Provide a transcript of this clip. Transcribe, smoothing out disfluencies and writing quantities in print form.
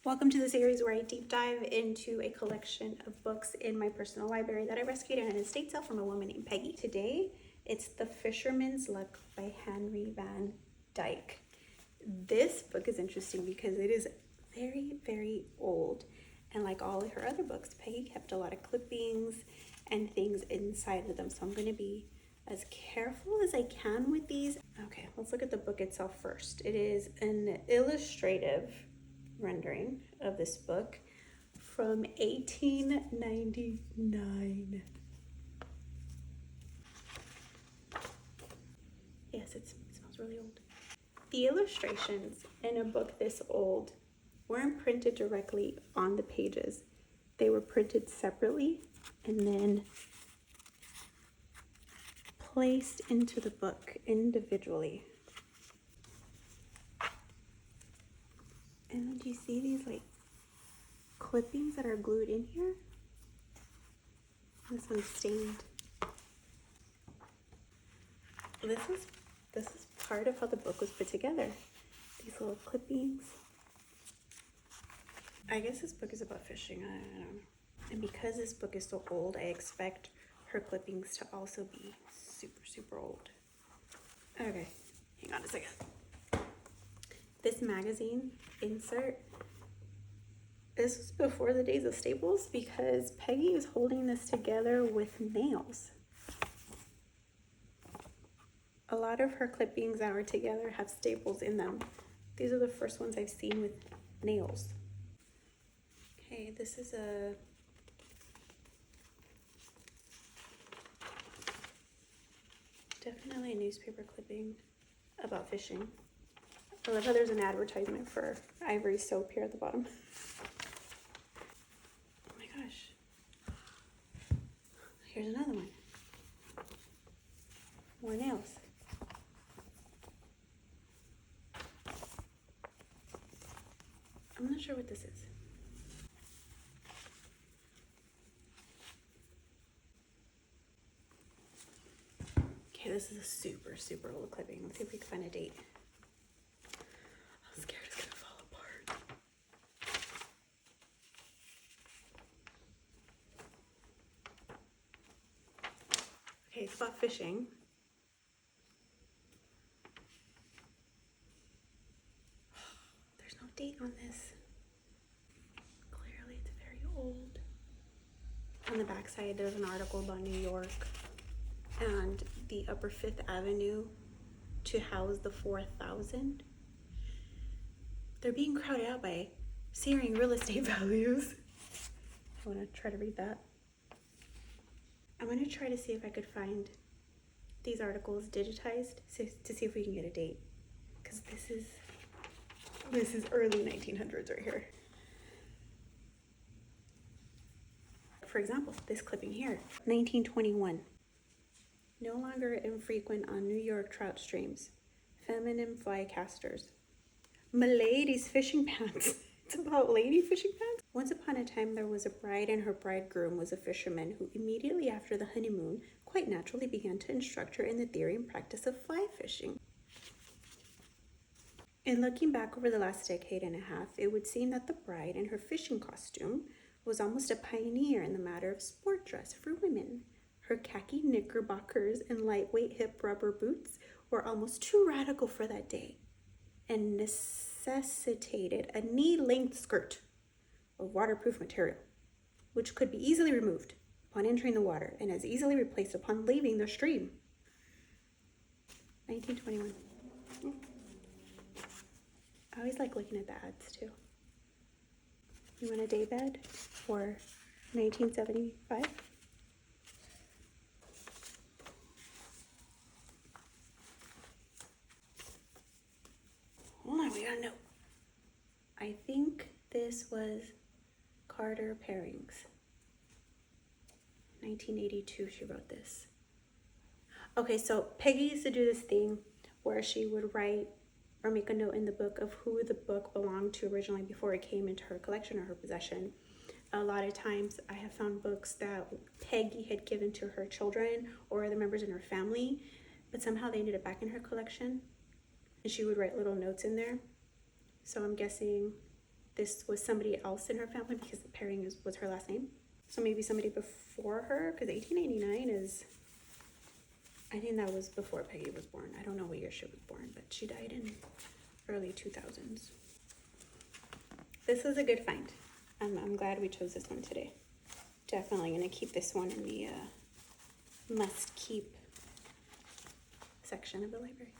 Welcome to the series where I deep dive into a collection of books in my personal library that I rescued in an estate sale from a woman named Peggy. Today, it's The Fisherman's Luck by Henry Van Dyke. This book is interesting because it is very, very old. And like all of her other books, Peggy kept a lot of clippings and things inside of them. So I'm going to be as careful as I can with these. Okay, let's look at the book itself first. It is an illustrative rendering of this book from 1899. Yes, it smells really old. The illustrations in a book this old weren't printed directly on the pages. They were printed separately and then placed into the book individually. And then do you see these like clippings that are glued in here? This one's stained. This is part of how the book was put together. These little clippings. I guess this book is about fishing. I don't know. And because this book is so old, I expect her clippings to also be super, super old. Okay, hang on a second. This magazine insert, this was before the days of staples because Peggy is holding this together with nails. A lot of her clippings that are together have staples in them. These are the first ones I've seen with nails. Okay, this is definitely a newspaper clipping about fishing. I love how there's an advertisement for Ivory soap here at the bottom. Oh my gosh. Here's another one. More nails. I'm not sure what this is. Okay, this is a super, super old clipping. Let's see if we can find a date. I'm scared it's gonna fall apart. Okay, it's about fishing. There's no date on this. Clearly, it's very old. On the back side, there's an article about New York and the Upper Fifth Avenue to house the 4,000. They're being crowded out by searing real estate values. I want to try to read that. I'm going to try to see if I could find these articles digitized to see if we can get a date. Because this is early 1900s right here. For example, this clipping here, 1921. No longer infrequent on New York trout streams. Feminine fly casters. Milady's fishing pants. It's about lady fishing pants. Once upon a time, there was a bride and her bridegroom was a fisherman who immediately after the honeymoon quite naturally began to instruct her in the theory and practice of fly fishing. In looking back over the last decade and a half, it would seem that the bride in her fishing costume was almost a pioneer in the matter of sport dress for women. Her khaki knickerbockers and lightweight hip rubber boots were almost too radical for that day and necessitated a knee-length skirt of waterproof material, which could be easily removed upon entering the water and as easily replaced upon leaving the stream. 1921. I always like looking at the ads too. You want a day bed for 1975? Hold on, we got a note. I think this was Carter Pairings. 1982, she wrote this. Okay, so Peggy used to do this thing where she would write or make a note in the book of who the book belonged to originally before it came into her collection or her possession. A lot of times I have found books that Peggy had given to her children or other members in her family, but somehow they ended up back in her collection. And she would write little notes in there. So I'm guessing this was somebody else in her family because the pairing was her last name. So maybe somebody before her, because 1889 is, I think that was before Peggy was born. I don't know what year she was born, but she died in early 2000s. This was a good find. I'm glad we chose this one today. Definitely gonna keep this one in the must keep section of the library.